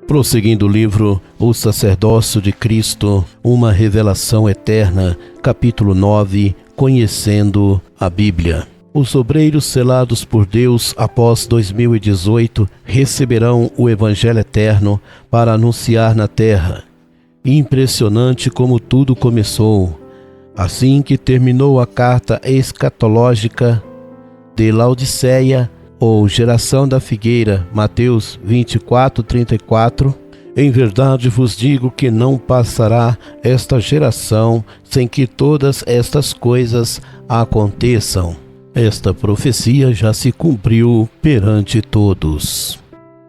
Prosseguindo o livro O Sacerdócio de Cristo, uma revelação eterna, capítulo 9, Conhecendo a Bíblia. Os obreiros selados por Deus após 2018 receberão o Evangelho eterno para anunciar na terra. Impressionante como tudo começou. Assim que terminou a carta escatológica de Laodiceia, ou geração da figueira, Mateus 24:34, em verdade vos digo que não passará esta geração sem que todas estas coisas aconteçam. Esta profecia já se cumpriu perante todos.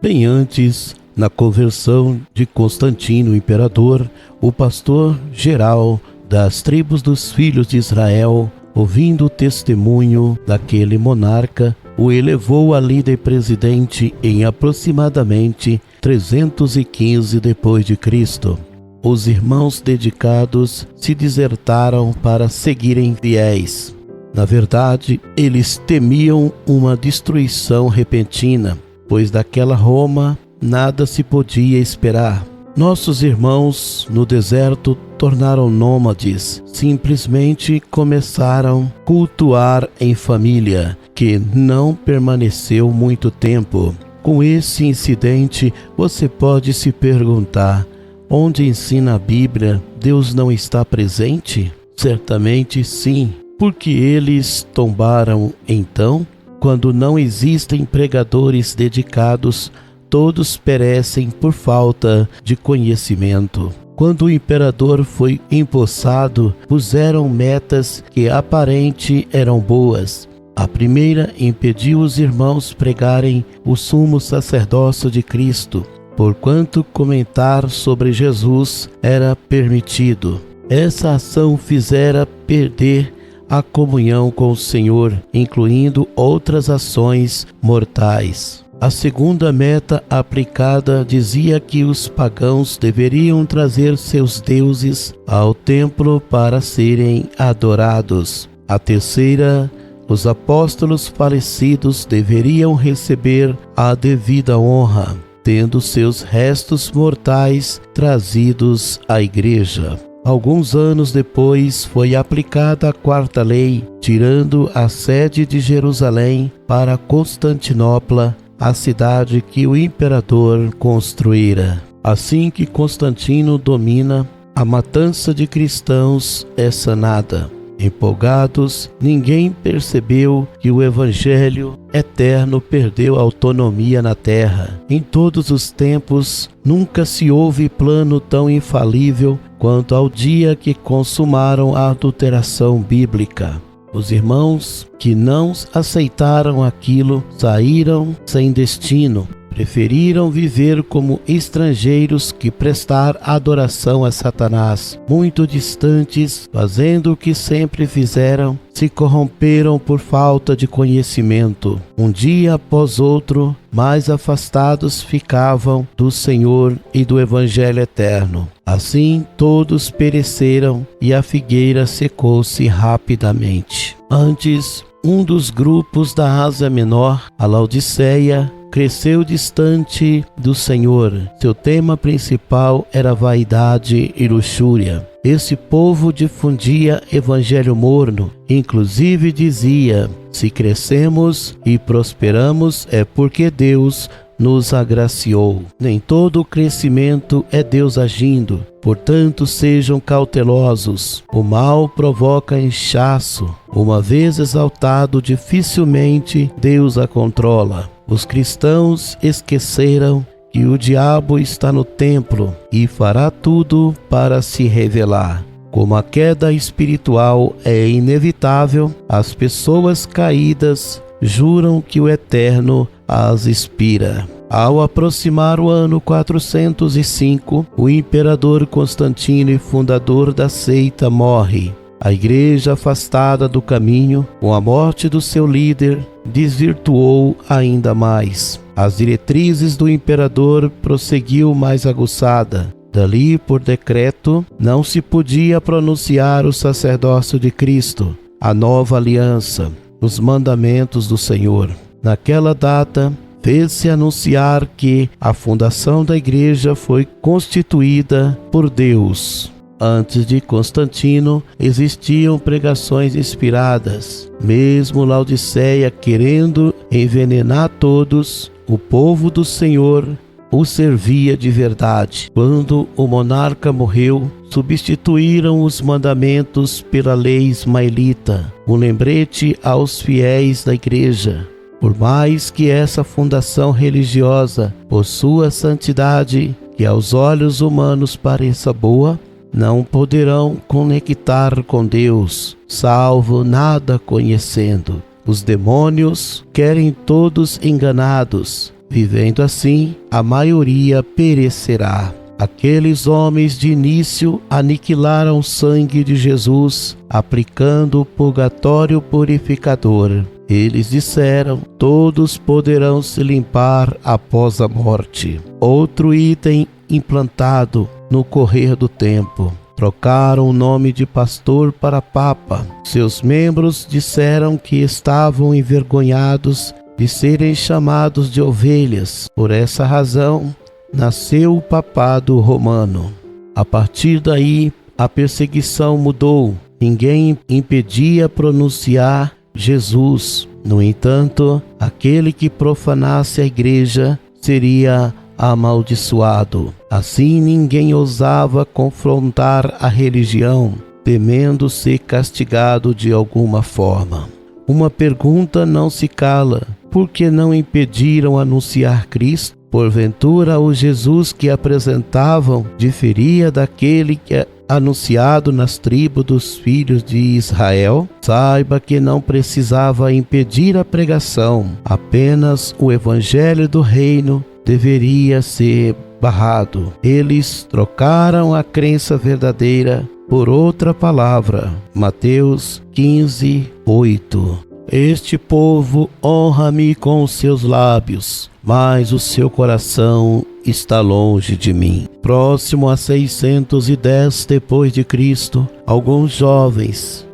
Bem antes, na conversão de Constantino imperador, o pastor geral das tribos dos filhos de Israel, ouvindo o testemunho daquele monarca, o elevou a líder presidente em aproximadamente 315 d.C. Os irmãos dedicados se desertaram para seguirem fiéis. Na verdade, eles temiam uma destruição repentina, pois daquela Roma nada se podia esperar. Nossos irmãos no deserto tornaram nômades, simplesmente começaram a cultuar em família, que não permaneceu muito tempo. Com esse incidente, você pode se perguntar: onde ensina a Bíblia, Deus não está presente? Certamente sim. Por que eles tombaram então? Quando não existem pregadores dedicados, todos perecem por falta de conhecimento. Quando o imperador foi empossado, puseram metas que aparente eram boas. A primeira impediu os irmãos pregarem o sumo sacerdócio de Cristo, porquanto comentar sobre Jesus era permitido. Essa ação fizera perder a comunhão com o Senhor, incluindo outras ações mortais. A segunda meta aplicada dizia que os pagãos deveriam trazer seus deuses ao templo para serem adorados. A terceira, os apóstolos falecidos deveriam receber a devida honra, tendo seus restos mortais trazidos à igreja. Alguns anos depois foi aplicada a quarta lei, tirando a sede de Jerusalém para Constantinopla, a cidade que o imperador construíra. Assim que Constantino domina, a matança de cristãos é sanada. Empolgados, ninguém percebeu que o Evangelho eterno perdeu autonomia na terra. Em todos os tempos, nunca se houve plano tão infalível quanto ao dia que consumaram a adulteração bíblica. Os irmãos que não aceitaram aquilo saíram sem destino. Preferiram viver como estrangeiros que prestar adoração a Satanás. Muito distantes, fazendo o que sempre fizeram, se corromperam por falta de conhecimento. Um dia após outro, mais afastados ficavam do Senhor e do Evangelho eterno. Assim, todos pereceram e a figueira secou-se rapidamente. Antes, um dos grupos da Ásia Menor, a Laodiceia, cresceu distante do Senhor. Seu tema principal era vaidade e luxúria. Esse povo difundia evangelho morno, inclusive dizia: se crescemos e prosperamos é porque Deus nos agraciou. Nem todo o crescimento é Deus agindo, portanto sejam cautelosos. O mal provoca inchaço. Uma vez exaltado, dificilmente Deus a controla. Os cristãos esqueceram que o diabo está no templo e fará tudo para se revelar. Como a queda espiritual é inevitável, as pessoas caídas juram que o Eterno as inspira. Ao aproximar o ano 405, o imperador Constantino e fundador da seita morre. A igreja, afastada do caminho, com a morte do seu líder, desvirtuou ainda mais. As diretrizes do imperador prosseguiu mais aguçada. Dali, por decreto, não se podia pronunciar o sacerdócio de Cristo, a nova aliança, os mandamentos do Senhor. Naquela data, fez-se anunciar que a fundação da igreja foi constituída por Deus. Antes de Constantino, existiam pregações inspiradas. Mesmo Laodiceia, querendo envenenar todos, o povo do Senhor o servia de verdade. Quando o monarca morreu, substituíram os mandamentos pela lei ismaelita, um lembrete aos fiéis da igreja. Por mais que essa fundação religiosa possua santidade que aos olhos humanos pareça boa, não poderão conectar com Deus, salvo nada conhecendo. Os demônios querem todos enganados. Vivendo assim, a maioria perecerá. Aqueles homens de início aniquilaram o sangue de Jesus, aplicando o purgatório purificador. Eles disseram: todos poderão se limpar após a morte. Outro item implantado no correr do tempo: trocaram o nome de pastor para papa. Seus membros disseram que estavam envergonhados de serem chamados de ovelhas. Por essa razão, nasceu o papado romano. A partir daí, a perseguição mudou. Ninguém impedia pronunciar Jesus. No entanto, aquele que profanasse a igreja seria amaldiçoado. Assim, ninguém ousava confrontar a religião, temendo ser castigado de alguma forma. Uma pergunta não se cala: por que não impediram anunciar Cristo? Porventura, o Jesus que apresentavam diferia daquele que é anunciado nas tribos dos filhos de Israel? Saiba que não precisava impedir a pregação, apenas o evangelho do reino deveria ser barrado. Eles trocaram a crença verdadeira por outra palavra. Mateus 15:8. Este povo honra-me com os seus lábios, mas o seu coração está longe de mim. Próximo a 610 depois de Cristo, alguns jovens,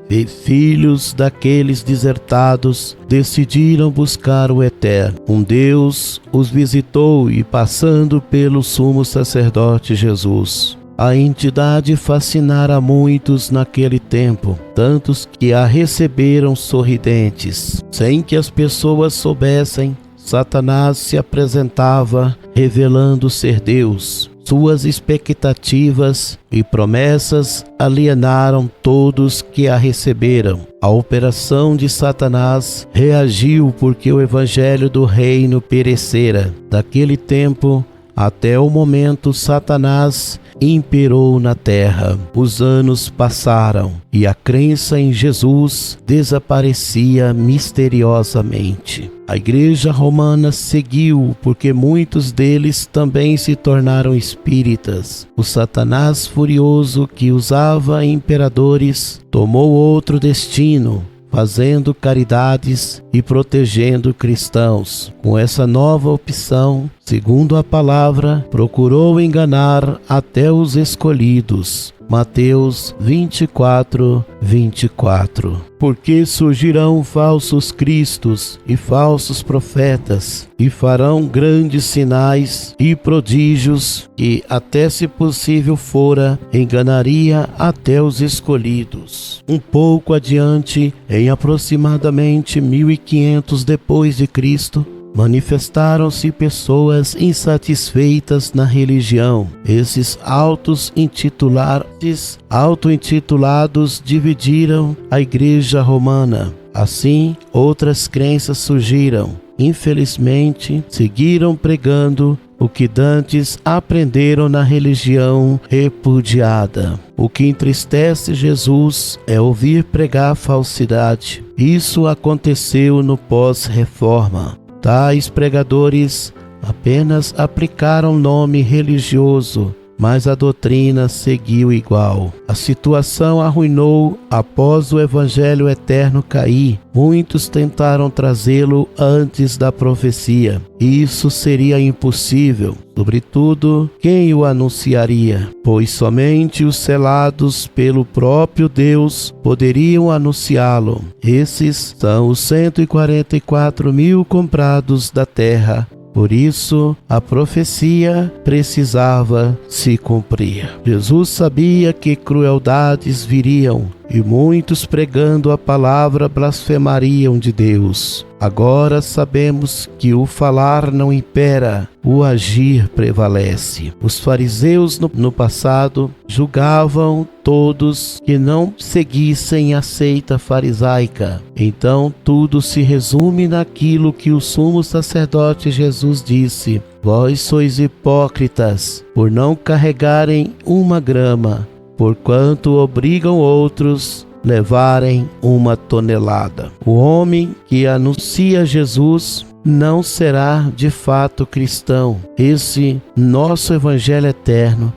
filhos daqueles desertados, decidiram buscar o Eterno. Um Deus os visitou e, passando pelo sumo sacerdote Jesus, a entidade fascinara muitos naquele tempo, tantos que a receberam sorridentes. Sem que as pessoas soubessem, Satanás se apresentava, revelando ser Deus. Suas expectativas e promessas alienaram todos que a receberam. A operação de Satanás reagiu porque o evangelho do reino perecera. Daquele tempo até o momento, Satanás imperou na terra. Os anos passaram e a crença em Jesus desaparecia misteriosamente. A igreja romana seguiu, porque muitos deles também se tornaram espíritas. O Satanás furioso, que usava imperadores, tomou outro destino, fazendo caridades e protegendo cristãos. Com essa nova opção, segundo a palavra, procurou enganar até os escolhidos. Mateus 24:24. Porque surgirão falsos cristos e falsos profetas, e farão grandes sinais e prodígios, que até, se possível fora, enganaria até os escolhidos. Um pouco adiante, em aproximadamente 1500 depois de Cristo, manifestaram-se pessoas insatisfeitas na religião. Esses auto-intitulados dividiram a igreja romana. Assim, outras crenças surgiram. Infelizmente, seguiram pregando o que dantes aprenderam na religião repudiada. O que entristece Jesus é ouvir pregar falsidade. Isso aconteceu no pós-reforma. Tais pregadores apenas aplicaram nome religioso, mas a doutrina seguiu igual. A situação arruinou após o evangelho eterno cair. Muitos tentaram trazê-lo antes da profecia. Isso seria impossível. Sobretudo, quem o anunciaria? Pois somente os selados pelo próprio Deus poderiam anunciá-lo. Esses são os 144.000 comprados da terra Por isso, a profecia precisava se cumprir. Jesus sabia que crueldades viriam e muitos pregando a palavra blasfemariam de Deus. Agora sabemos que o falar não impera, o agir prevalece. Os fariseus no passado julgavam todos que não seguissem a seita farisaica. Então tudo se resume naquilo que o sumo sacerdote Jesus disse: vós sois hipócritas, por não carregarem uma grama, porquanto obrigam outros levarem uma tonelada. O homem que anuncia Jesus não será de fato cristão. Esse nosso evangelho eterno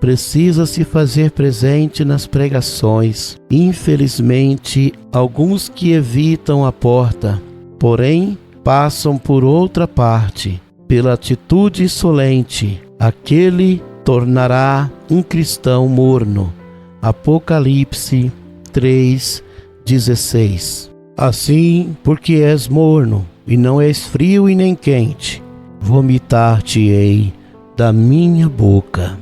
precisa se fazer presente nas pregações. Infelizmente, alguns que evitam a porta, porém passam por outra parte, pela atitude insolente, aquele tornará um cristão morno. Apocalipse 3:16. Assim, porque és morno, e não és frio e nem quente, vomitar-te-ei da minha boca.